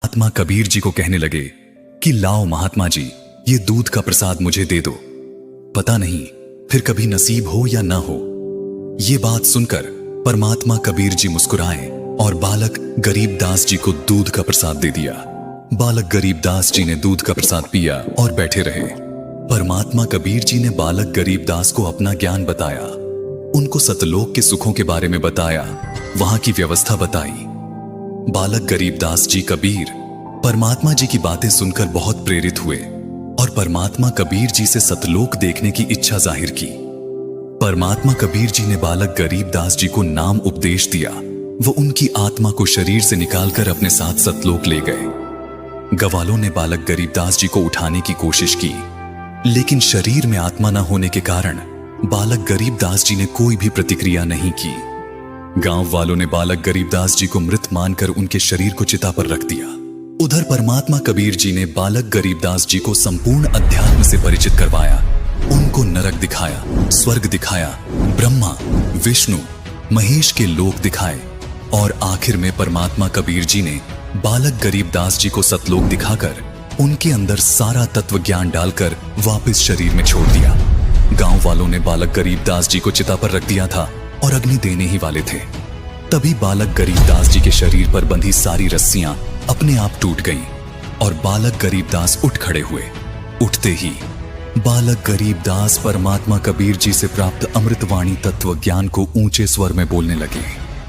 महात्मा कबीर जी को कहने लगे कि लाओ महात्मा जी, ये दूध का प्रसाद मुझे दे दो, पता नहीं फिर कभी नसीब हो या ना हो। ये बात सुनकर परमात्मा कबीर जी मुस्कुराए और बालक गरीबदास जी को दूध का प्रसाद दे दिया। बालक गरीबदास जी ने दूध का प्रसाद पिया और बैठे रहे। परमात्मा कबीर जी ने बालक गरीबदास को अपना ज्ञान बताया, उनको सतलोक के सुखों के बारे में बताया, वहां की व्यवस्था बताई। बालक गरीबदास जी कबीर परमात्मा जी की बातें सुनकर बहुत प्रेरित हुए और परमात्मा कबीर जी से सतलोक देखने की इच्छा जाहिर की। परमात्मा कबीर जी ने बालक गरीबदास जी को नाम उपदेश दिया। वो उनकी आत्मा को शरीर से निकालकर अपने साथ सतलोक ले गए। गवालों ने बालक गरीबदास जी को उठाने की कोशिश की, लेकिन शरीर में आत्मा न होने के कारण बालक गरीबदास जी ने कोई भी प्रतिक्रिया नहीं की। गांव वालों ने बालक गरीबदास जी को मृत मानकर उनके शरीर को चिता पर रख दिया। उधर परमात्मा कबीर जी ने बालक गरीबदास जी को संपूर्ण अध्यात्म से परिचित करवाया, उनको नरक दिखाया, स्वर्ग दिखाया, ब्रह्मा, विष्णु, महेश के लोक दिखाए और आखिर में परमात्मा कबीर जी ने बालक गरीबदास जी को सतलोक दिखाकर उनके अंदर सारा तत्व ज्ञान डालकर वापस शरीर में छोड़ दिया। गांव वालों ने बालक गरीबदास जी को चिता पर रख दिया था और अग्नि देने ही वाले थे। तभी बालक गरीबदास जी के शरीर पर बंधी सारी रस्सियां अपने आप टूट गईं और बालक गरीबदास उठ खड़े हुए। उठते ही बालक गरीबदास परमात्मा कबीर जी से प्राप्त अमृतवाणी तत्व ज्ञान को ऊंचे स्वर में बोलने लगे।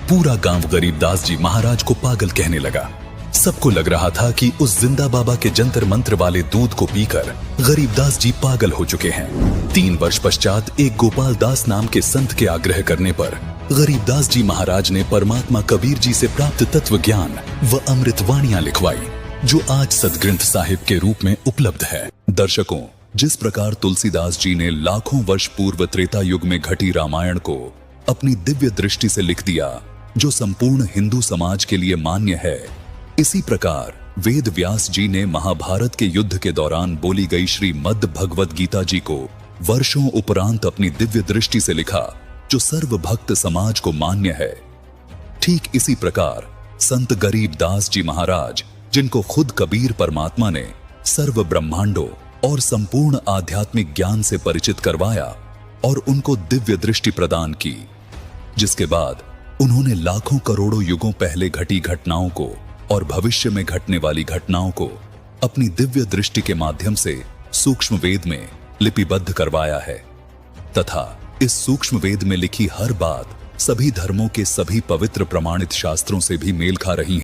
पूरा गांव गरीबदास जी महाराज को पागल कहने लगा। सबको लग रहा था कि उस जिंदा बाबा के जंतर मंत्र वाले दूध को पीकर गरीबदास जी पागल हो चुके हैं। 3 वर्ष पश्चात एक गोपाल दास नाम के संत के आग्रह करने पर गरीबदास जी महाराज ने परमात्मा कबीर जी से प्राप्त तत्व ज्ञान व अमृतवाणियां लिखवाई, जो आज सदग्रंथ साहिब के रूप में उपलब्ध है। दर्शकों, जिस प्रकार तुलसीदास जी ने लाखों वर्ष पूर्व त्रेता युग में घटी रामायण को अपनी दिव्य दृष्टि से लिख दिया, जो संपूर्ण हिंदू समाज के लिए मान्य है, इसी प्रकार वेद व्यास जी ने महाभारत के युद्ध के दौरान बोली गई श्रीमद् भगवद गीता जी को वर्षों उपरांत अपनी दिव्य दृष्टि से लिखा, जो सर्व भक्त समाज को मान्य है। ठीक इसी प्रकार संत गरीबदास जी महाराज, जिनको खुद कबीर परमात्मा ने सर्व ब्रह्मांडों और संपूर्ण आध्यात्मिक ज्ञान से परिचित करवाया और उनको दिव्य दृष्टि प्रदान की, जिसके बाद उन्होंने लाखों करोड़ों युगों पहले घटी घटनाओं को और भविष्य में घटने वाली घटनाओं को अपनी दिव्य दृष्टि के माध्यम से सूक्ष्म वेद में लिपिबद्ध करवाया है तथा इस सूक्ष्म वेद में लिखी हर बात सभी धर्मों के सभी पवित्र प्रमाणित शास्त्रों से भी मेल खा रही है।